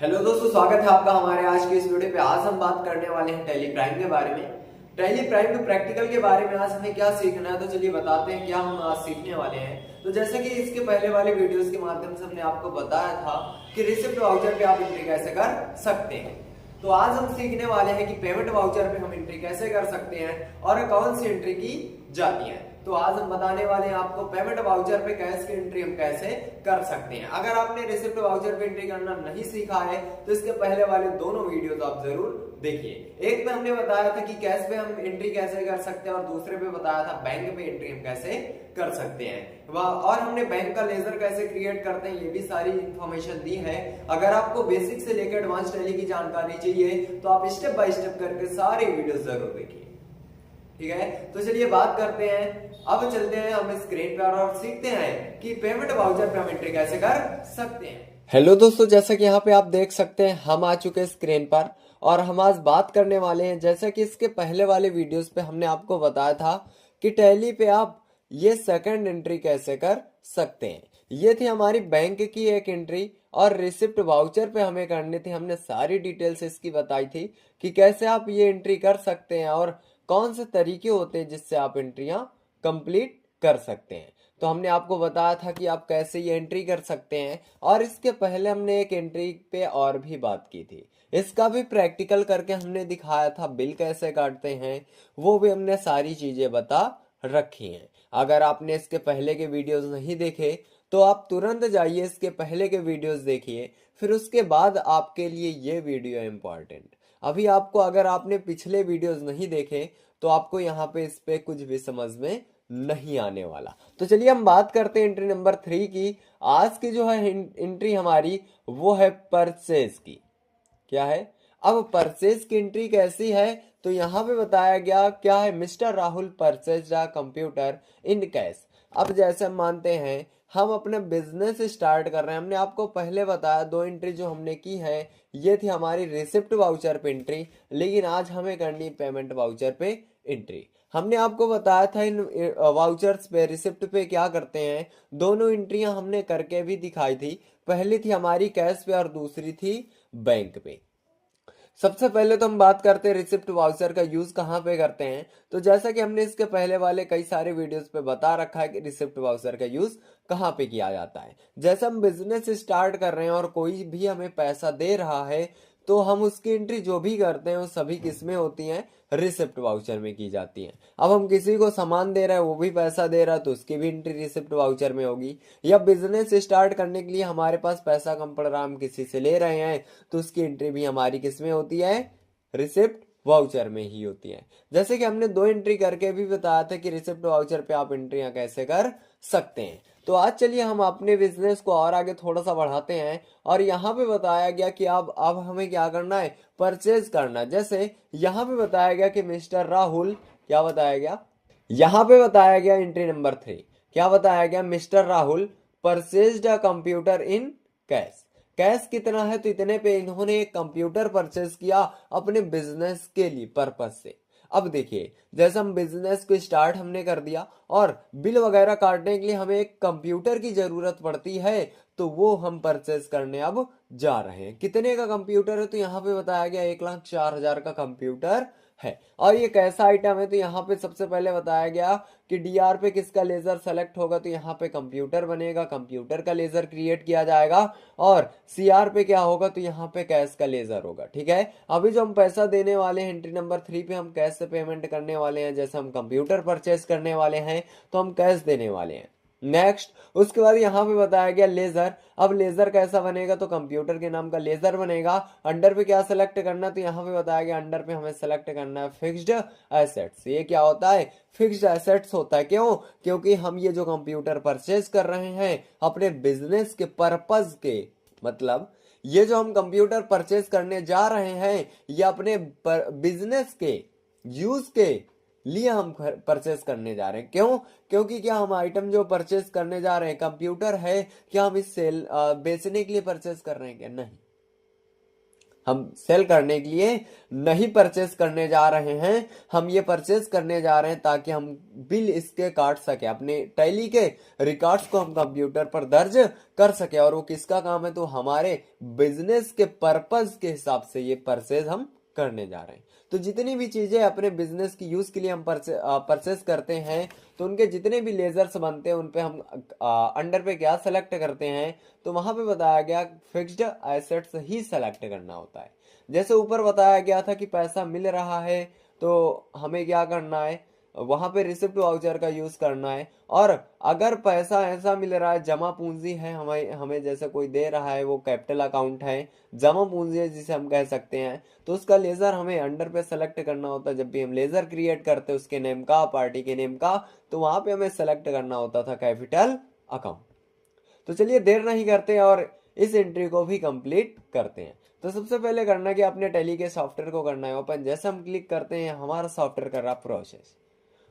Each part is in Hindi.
हेलो दोस्तों, स्वागत है आपका हमारे आज के इस वीडियो पे। आज हम बात करने वाले हैं टैली प्राइम के बारे में। टैली प्राइम के प्रैक्टिकल के बारे में आज हमें क्या सीखना है, तो चलिए बताते हैं क्या हम आज सीखने वाले हैं। तो जैसे कि इसके पहले वाले वीडियोस के माध्यम से हमने आपको बताया था कि रिसिप्ट वाउचर पे आप एंट्री कैसे कर सकते हैं। तो आज हम सीखने वाले हैं कि पेमेंट वाउचर पे हम एंट्री कैसे कर सकते हैं और कौन सी एंट्री की जाती है। तो आज हम बताने वाले हैं आपको पेमेंट वाउचर पे कैश की एंट्री हम कैसे कर सकते हैं। अगर आपने रिसिप्ट वाउचर पे एंट्री करना नहीं सीखा है तो इसके पहले वाले दोनों वीडियोस आप जरूर देखिए। एक पे हमने बताया था कि कैश पे हम एंट्री कैसे कर सकते हैं और दूसरे पे बताया था बैंक पे एंट्री हम कैसे कर सकते हैं। और हमने बैंक का लेजर कैसे क्रिएट करते हैं ये भी सारी इंफॉर्मेशन दी है। अगर आपको बेसिक से लेकर एडवांस टैली की जानकारी चाहिए तो आप स्टेप बाय स्टेप करके सारे वीडियो जरूर देखिए, ठीक है। तो चलिए बात करते हैं, अब चलते हैं हम स्क्रीन पर और सीखते हैं कि पेमेंट वाउचर पे हम एंट्री कैसे कर सकते हैं। हेलो दोस्तों, जैसा कि यहाँ पे आप देख सकते हैं हम आ चुके हैं स्क्रीन पर और हम आज बात करने वाले हैं, जैसा कि इसके पहले वाले वीडियोस पे हमने आपको बताया था कि टैली पे आप ये सेकंड एंट्री कैसे कर सकते हैं। ये थी हमारी बैंक की एक एंट्री और रिसिप्ट वाउचर पे हमें करनी थी। हमने सारी डिटेल्स इसकी बताई थी कि कैसे आप ये एंट्री कर सकते हैं और कौन से तरीके होते हैं जिससे आप एंट्रियां कंप्लीट कर सकते हैं। तो हमने आपको बताया था कि आप कैसे ये एंट्री कर सकते हैं और इसके पहले हमने एक एंट्री पे और भी बात की थी। इसका भी प्रैक्टिकल करके हमने दिखाया था, बिल कैसे काटते हैं वो भी हमने सारी चीजें बता रखी हैं। अगर आपने इसके पहले के वीडियोस नहीं देखे तो आप तुरंत जाइए इसके पहले के वीडियोस देखिए, फिर उसके बाद आपके लिए ये वीडियो इम्पोर्टेंट। अभी आपको अगर आपने पिछले वीडियोस नहीं देखे तो आपको यहाँ पे इस पे कुछ भी समझ में नहीं आने वाला। तो चलिए हम बात करते हैं एंट्री नंबर 3 की। आज की जो है एंट्री हमारी वो है परचेज की। क्या है? अब परचेज की एंट्री कैसी है तो यहाँ पे बताया गया क्या है, mister Rahul purchase a computer in cash. अब जैसे हम मानते हैं हम अपने बिजनेस स्टार्ट कर रहे हैं, हमने आपको पहले बताया दो एंट्री जो हमने की है ये थी हमारी रिसिप्ट वाउचर पे एंट्री, लेकिन आज हमें करनी पेमेंट वाउचर पे एंट्री। हमने आपको बताया था इन वाउचर्स पे रिसिप्ट पे क्या करते हैं, दोनों एंट्रियां हमने करके भी दिखाई थी। पहली थी हमारी कैश पे और दूसरी थी बैंक पे। सबसे पहले तो हम बात करते हैं रिसिप्ट वाउचर का यूज कहाँ पे करते हैं। तो जैसा कि हमने इसके पहले वाले कई सारे वीडियोस पे बता रखा है कि रिसिप्ट वाउचर का यूज कहाँ पे किया जाता है। जैसे हम बिजनेस स्टार्ट कर रहे हैं और कोई भी हमें पैसा दे रहा है तो हम उसकी एंट्री जो भी करते हैं वो सभी किसमें होती हैं, रिसिप्ट वाउचर में की जाती है। अब हम किसी को सामान दे रहे हैं, वो भी पैसा दे रहा है तो उसकी भी एंट्री रिसिप्ट वाउचर में होगी। या बिजनेस स्टार्ट करने के लिए हमारे पास पैसा कम पड़ रहा है, हम किसी से ले रहे हैं तो उसकी एंट्री भी हमारी किसमें होती है, रिसिप्ट वाउचर में ही होती है। जैसे कि हमने दो एंट्री करके भी बताया था कि रिसिप्ट वाउचर पे आप एंट्रियां कैसे कर सकते हैं। तो आज चलिए हम अपने बिजनेस को और आगे थोड़ा सा बढ़ाते हैं और यहाँ पे बताया गया कि अब हमें क्या करना है, परचेज करना है। जैसे यहाँ पे बताया गया कि मिस्टर राहुल, क्या बताया गया, यहाँ पे बताया गया एंट्री नंबर 3, क्या बताया गया, mister Rahul purchased a computer in cash. Cash कितना है तो इतने पे इन्होंने एक कंप्यूटर परचेज किया अपने बिजनेस के लिए पर्पज से। अब देखिए जैसे हम बिजनेस को स्टार्ट हमने कर दिया और बिल वगैरह काटने के लिए हमें एक कंप्यूटर की जरूरत पड़ती है तो वो हम परचेज करने अब जा रहे हैं। कितने का कंप्यूटर है तो यहाँ पे बताया गया 1,04,000 का कंप्यूटर है। और ये कैसा आइटम है तो यहाँ पे सबसे पहले बताया गया कि डीआर पे किसका लेजर सेलेक्ट होगा तो यहाँ पे कंप्यूटर बनेगा, कंप्यूटर का लेजर क्रिएट किया जाएगा। और सीआर पे क्या होगा तो यहाँ पे कैश का लेजर होगा, ठीक है। अभी जो हम पैसा देने वाले हैं एंट्री नंबर 3 पे हम कैश से पेमेंट करने वाले हैं। जैसे हम कंप्यूटर परचेस करने वाले हैं तो हम कैश देने वाले हैं। नेक्स्ट उसके बाद यहाँ पे बताया गया लेजर। अब लेजर कैसा बनेगा तो कंप्यूटर के नाम का लेजर बनेगा। अंडर पे क्या सेलेक्ट करना तो यहाँ पे बताया गया अंडर पे हमें सेलेक्ट करना है फिक्स्ड एसेट्स। ये क्या होता है, फिक्स्ड एसेट्स होता है। क्यों? क्योंकि हम ये जो कंप्यूटर परचेज कर रहे हैं अपने बिजनेस के पर्पज के, मतलब ये जो हम कंप्यूटर परचेज करने जा रहे हैं ये अपने बिजनेस के यूज के लिए हम परचेस करने जा रहे हैं। क्यों? क्योंकि क्या हम आइटम जो परचेस करने जा रहे हैं कंप्यूटर है, क्या हम इस सेल बेचने के लिए परचेस कर रहे हैं क्या? नहीं, हम सेल करने के लिए नहीं परचेस करने जा रहे हैं, हम ये परचेस करने जा रहे हैं ताकि हम बिल इसके काट सके, अपने टैली के रिकॉर्ड्स को हम कंप्यूटर पर दर्ज कर सके। और वो किसका काम है, तो हमारे बिजनेस के पर्पस के हिसाब से ये परचेज हम करने जा रहे हैं। तो जितनी भी चीजें अपने बिजनेस की यूज के लिए हम परचेस करते हैं, तो उनके जितने भी लेजर्स बनते हैं उन पे हम अंडर पे क्या सेलेक्ट करते हैं, तो वहां पे बताया गया फिक्स्ड एसेट्स ही सेलेक्ट करना होता है। जैसे ऊपर बताया गया था कि पैसा मिल रहा है तो हमें क्या करना है, वहां पे रिसिप्ट वाउचर का यूज करना है। और अगर पैसा ऐसा मिल रहा है, जमा पूंजी है, हमें हमें जैसे कोई दे रहा है, वो कैपिटल अकाउंट है, जमा पूंजी है जिसे हम कह सकते हैं, तो उसका लेजर हमें अंडर पे सेलेक्ट करना होता है। जब भी हम लेजर क्रिएट करते हैं उसके नेम का, पार्टी के नेम का, तो वहां पे हमें सेलेक्ट करना होता था कैपिटल अकाउंट। तो चलिए देर नहीं करते हैं और इस एंट्री को भी कंप्लीट करते हैं। तो सबसे पहले करना कि अपने टैली के सॉफ्टवेयर को करना है ओपन। जैसे हम क्लिक करते हैं हमारा सॉफ्टवेयर कर रहा प्रोसेस,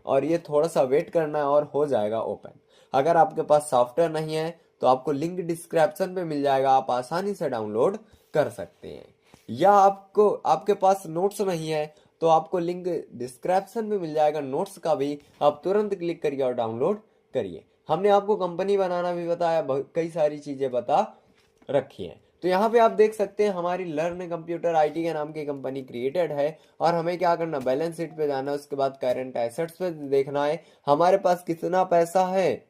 और ये थोड़ा सा वेट करना है और हो जाएगा ओपन। अगर आपके पास सॉफ्टवेयर नहीं है तो आपको लिंक डिस्क्रिप्शन पे मिल जाएगा, आप आसानी से डाउनलोड कर सकते हैं। या आपको आपके पास नोट्स नहीं है तो आपको लिंक डिस्क्रिप्शन में मिल जाएगा नोट्स का भी, आप तुरंत क्लिक करिए और डाउनलोड करिए। हमने आपको कंपनी बनाना भी बताया, कई सारी चीजें बता रखी है। तो यहाँ पे आप देख सकते हैं हमारी लर्न कंप्यूटर आईटी के नाम की कंपनी क्रिएटेड है। और हमें क्या करना, बैलेंस शीट पे जाना है, उसके बाद करंट एसेट्स पे देखना है हमारे पास कितना पैसा है,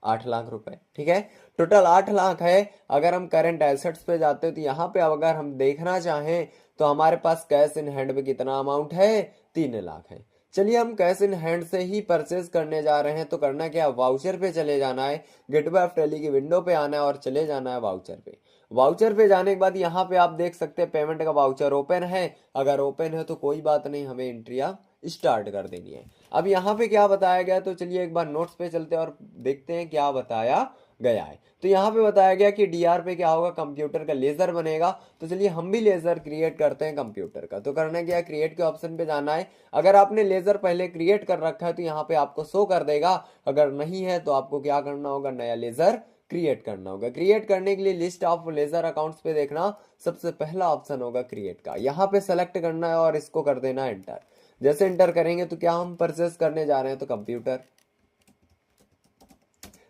8 लाख रुपए। ठीक है, टोटल 8 लाख है। अगर हम करंट एसेट्स पे जाते हैं तो यहाँ पे अगर हम देखना चाहें तो हमारे पास कैश इन हैंड में कितना अमाउंट है, 3 लाख है। चलिए हम कैश इन हैंड से ही परचेज करने जा रहे हैं, तो करना क्या, वाउचर पे चले जाना है, गेटवे ऑफ टैली की विंडो पे आना है और चले जाना है वाउचर पे। वाउचर पे जाने के बाद यहाँ पे आप देख सकते हैं पेमेंट का वाउचर ओपन है। अगर ओपन है तो कोई बात नहीं, हमें एंट्रिया स्टार्ट कर देनी है। अब यहाँ पे क्या बताया गया, तो चलिए एक बार नोट्स पे चलते हैं और देखते हैं क्या बताया गया है। तो यहाँ पे बताया गया कि डीआर पे क्या होगा, कंप्यूटर का लेजर बनेगा। तो चलिए हम भी लेजर क्रिएट करते हैं कंप्यूटर का। तो करना क्या, क्रिएट के ऑप्शन पे जाना है। अगर आपने लेजर पहले क्रिएट कर रखा है तो यहाँ पे आपको शो कर देगा, अगर नहीं है तो आपको क्या करना होगा, नया लेजर क्रिएट करना होगा। क्रिएट करने के लिए लिस्ट ऑफ लेजर अकाउंट्स पे देखना, सबसे पहला ऑप्शन होगा क्रिएट का, यहाँ पे सेलेक्ट करना है और इसको कर देना एंटर। जैसे एंटर करेंगे तो क्या हम परचेस करने जा रहे हैं, तो कंप्यूटर,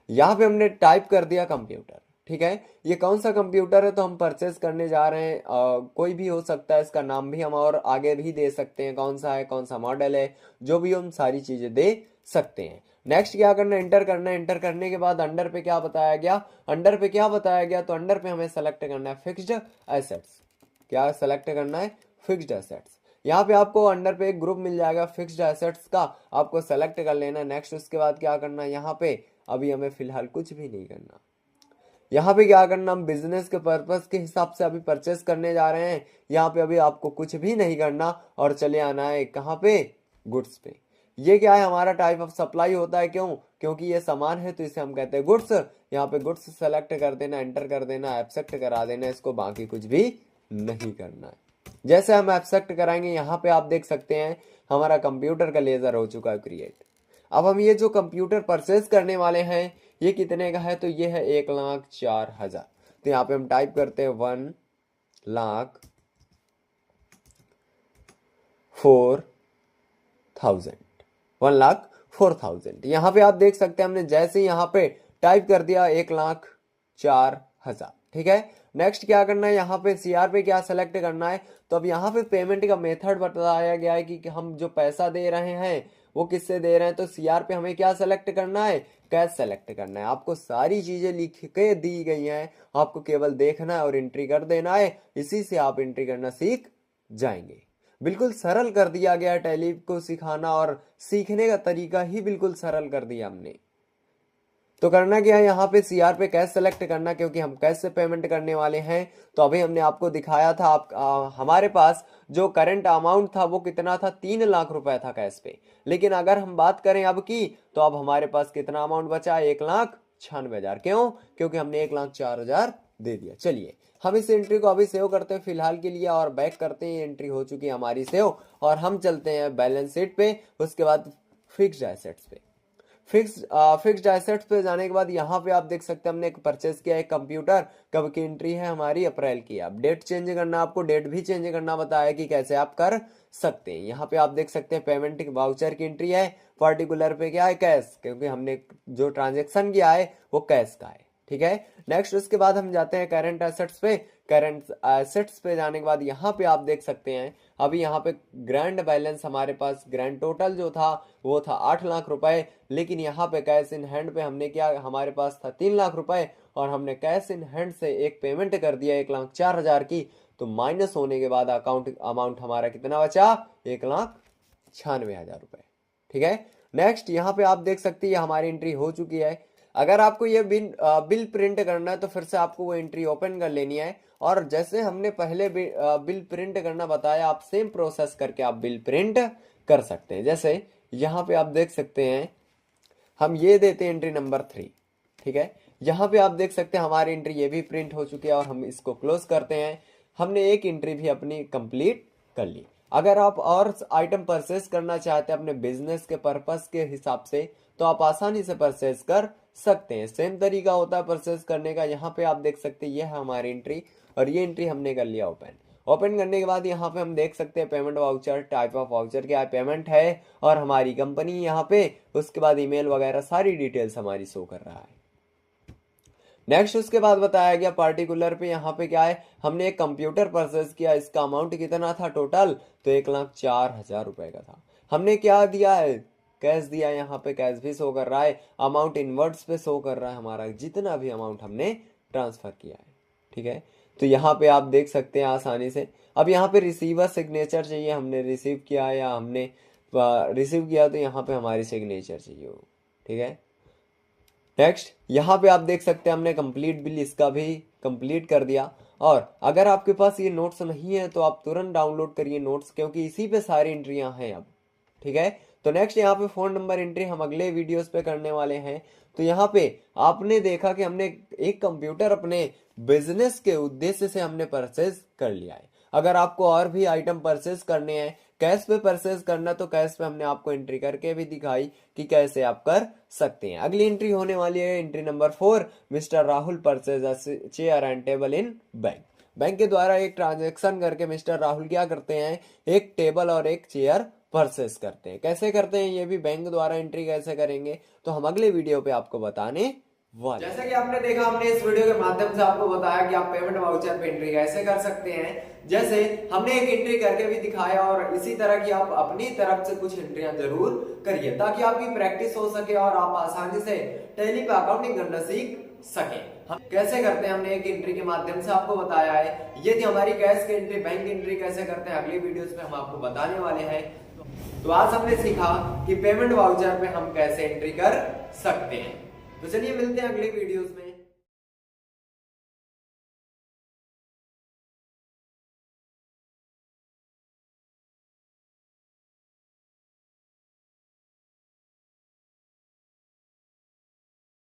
यहां पे हमने टाइप कर दिया कंप्यूटर। ठीक है, ये कौन सा कंप्यूटर है, तो हम परचेस करने जा रहे हैं, कोई भी हो सकता है, इसका नाम भी हम और आगे भी दे सकते हैं, कौन सा है, कौन सा मॉडल है, जो भी हम सारी चीजें दे सकते हैं। नेक्स्ट क्या करना है, एंटर करना है। एंटर करने के बाद अंडर पे क्या बताया गया, अंडर पे क्या बताया गया, तो अंडर पे हमें सेलेक्ट करना है फिक्स्ड एसेट्स। क्या सेलेक्ट करना है, फिक्स्ड एसेट्स। यहाँ पे आपको अंडर पे एक ग्रुप मिल जाएगा फिक्स्ड एसेट्स का, आपको सेलेक्ट कर लेना है। नेक्स्ट उसके बाद क्या करना है, यहाँ पे अभी हमें फिलहाल कुछ भी नहीं करना। यहाँ पे क्या करना, हम बिजनेस के पर्पस के हिसाब से अभी परचेस करने जा रहे हैं, यहाँ पे अभी आपको कुछ भी नहीं करना और चले आना है कहाँ पे, गुड्स पे। ये क्या है, हमारा टाइप ऑफ सप्लाई होता है, क्यों, क्योंकि ये सामान है तो इसे हम कहते हैं गुड्स। यहाँ पे गुड्स सेलेक्ट कर देना, एंटर कर देना, एक्सेप्ट करा देना इसको, बाकी कुछ भी नहीं करना है। जैसे हम एक्सेप्ट कराएंगे यहाँ पे आप देख सकते हैं हमारा कंप्यूटर का लेजर हो चुका है क्रिएट। अब हम ये जो कंप्यूटर परचेज करने वाले हैं ये कितने का है, तो ये है 1,04,000। तो यहाँ पे हम टाइप करते हैं 1,04,000, 1,04,000। यहाँ पे आप देख सकते हैं हमने जैसे ही यहाँ पे टाइप कर दिया 1,04,000। ठीक है, नेक्स्ट क्या करना है, यहाँ पे सीआर पे क्या सेलेक्ट करना है, तो अब यहाँ पे पेमेंट का मेथड बताया गया है कि हम जो पैसा दे रहे हैं वो किससे दे रहे हैं, तो सीआर पे हमें क्या सेलेक्ट करना है, कैश सेलेक्ट करना है। आपको सारी चीजें लिख के दी गई हैं, आपको केवल देखना है और एंट्री कर देना है, इसी से आप एंट्री करना सीख जाएंगे। बिल्कुल सरल कर दिया गया टैली को सिखाना, और सीखने का तरीका ही बिल्कुल सरल कर दिया हमने। तो करना क्या है, यहाँ पे सीआर पे कैश सेलेक्ट करना, क्योंकि हम कैश से पेमेंट करने वाले हैं। तो अभी हमने आपको दिखाया था, हमारे पास जो करंट अमाउंट था वो कितना था, 3 लाख रुपए था कैश पे। लेकिन अगर हम बात करें अब की, तो अब हमारे पास कितना अमाउंट बचा, 1,96,000। क्यों, क्योंकि हमने 1,04,000 दे दिया। चलिए हम इस एंट्री को अभी सेव करते हैं फिलहाल के लिए और बैक करते हैं। एंट्री हो चुकी है हमारी सेव, और हम चलते हैं बैलेंस शीट पे, उसके बाद फिक्स्ड एसेट्स पे। फिक्स्ड एसेट्स पे जाने के बाद यहाँ पे आप देख सकते हैं हमने एक परचेज किया है कंप्यूटर, कब की एंट्री है हमारी, अप्रैल की। अब डेट चेंज करना, आपको डेट भी चेंज करना बताया कि कैसे आप कर सकते हैं। यहाँ पे आप देख सकते हैं पेमेंट वाउचर की एंट्री है, पर्टिकुलर पे क्या है, कैश, क्योंकि हमने जो ट्रांजेक्शन किया है वो कैश का है, ठीक है। नेक्स्ट उसके बाद हम जाते हैं करंट एसेट्स पे। करंट एसेट्स पे जाने के बाद यहाँ पे आप देख सकते हैं अभी यहाँ पे ग्रैंड बैलेंस हमारे पास, ग्रैंड टोटल जो था वो था 8 लाख रुपए, लेकिन यहाँ पे कैश इन हैंड पे हमने क्या, हमारे पास था 3 लाख रुपए और हमने कैश इन हैंड से एक पेमेंट कर दिया 1,04,000 की, तो माइनस होने के बाद अकाउंट अमाउंट हमारा कितना बचा, 1,96,000 रुपए, ठीक है। नेक्स्ट यहाँ पे आप देख सकते हैं हमारी एंट्री हो चुकी है। अगर आपको ये बिल प्रिंट करना है तो फिर से आपको वो एंट्री ओपन कर लेनी है, और जैसे हमने पहले बिल प्रिंट करना बताया, आप सेम प्रोसेस करके आप बिल प्रिंट कर सकते हैं। जैसे यहाँ पे आप देख सकते हैं हम ये देते हैं एंट्री नंबर 3, ठीक है। यहाँ पे आप देख सकते हैं हमारी एंट्री ये भी प्रिंट हो चुकी है और हम इसको क्लोज करते हैं। हमने एक एंट्री भी अपनी कंप्लीट कर ली। अगर आप और आइटम परचेस करना चाहते हैं अपने बिजनेस के पर्पस के हिसाब से, तो आप आसानी से परचेस कर सकते हैं। सेम तरीका होता है परचेस करने का। यहाँ पे आप देख सकते हैं ये है हमारी एंट्री, और ये एंट्री हमने कर लिया ओपन। ओपन करने के बाद यहाँ पे हम देख सकते हैं payment voucher, type of voucher क्या है, पेमेंट है, और हमारी कंपनी यहाँ पे, उसके बाद ईमेल वगैरह सारी डिटेल्स हमारी शो कर रहा है। नेक्स्ट उसके बाद बताया गया पार्टिकुलर पे, यहाँ पे क्या है, हमने एक कंप्यूटर परचेज किया, इसका अमाउंट कितना था टोटल, तो 1,04,000 रुपए का था। हमने क्या दिया है, कैश दिया, यहाँ पे कैश भी शो कर रहा है, अमाउंट इनवर्ड्स पे शो कर रहा है हमारा जितना भी अमाउंट हमने ट्रांसफर किया है, ठीक है। तो यहाँ पे आप देख सकते हैं आसानी से। अब यहाँ पे रिसीवर सिग्नेचर चाहिए, हमने रिसीव किया या हमने रिसीव किया, तो यहाँ पे हमारी सिग्नेचर चाहिए, ठीक है। नेक्स्ट यहाँ पे आप देख सकते हैं हमने कंप्लीट बिल इसका भी कंप्लीट कर दिया। और अगर आपके पास ये नोट्स नहीं है तो आप तुरंत डाउनलोड करिए नोट्स, क्योंकि इसी पे सारी एंट्रियां हैं अब, ठीक है। तो नेक्स्ट यहाँ पे फोन नंबर एंट्री हम अगले वीडियोस पे करने वाले हैं। तो यहाँ पे आपने देखा कि हमने एक कंप्यूटर अपने बिजनेस के उद्देश्य से हमने परचेज कर लिया है। अगर आपको और भी आइटम परचेज करने हैं, कैश पे परचेज करना, तो कैश पे हमने आपको एंट्री करके भी दिखाई कि कैसे आप कर सकते हैं। अगली एंट्री होने वाली है entry number 4, mister Rahul purchase chair and table in bank. Bank के द्वारा एक ट्रांजेक्शन करके मिस्टर राहुल क्या करते हैं, एक टेबल और एक चेयर परचेस करते हैं। कैसे करते हैं ये भी बैंक द्वारा एंट्री कैसे करेंगे, तो हम अगले वीडियो पे आपको बताने वाले। जैसा कि आपने देखा, हमने इस वीडियो के माध्यम से आपको बताया कि आप पेमेंट वाउचर पे एंट्री कैसे कर सकते हैं। जैसे हमने एक एंट्री करके भी दिखाया, और इसी तरह की आप अपनी तरफ से कुछ एंट्रियां जरूर करिए, ताकि आपकी प्रैक्टिस हो सके और आप आसानी से टैली पे अकाउंटिंग करना सीख सके। हम कैसे करते हैं, हमने एक एंट्री के माध्यम से आपको बताया है। ये थी हमारी कैश की एंट्री। बैंक एंट्री कैसे करते हैं अगली वीडियोस में हम आपको बताने वाले हैं। तो आज हमने सीखा कि पेमेंट वाउचर पे हम कैसे एंट्री कर सकते हैं। तो चलिए मिलते हैं अगली वीडियोस में।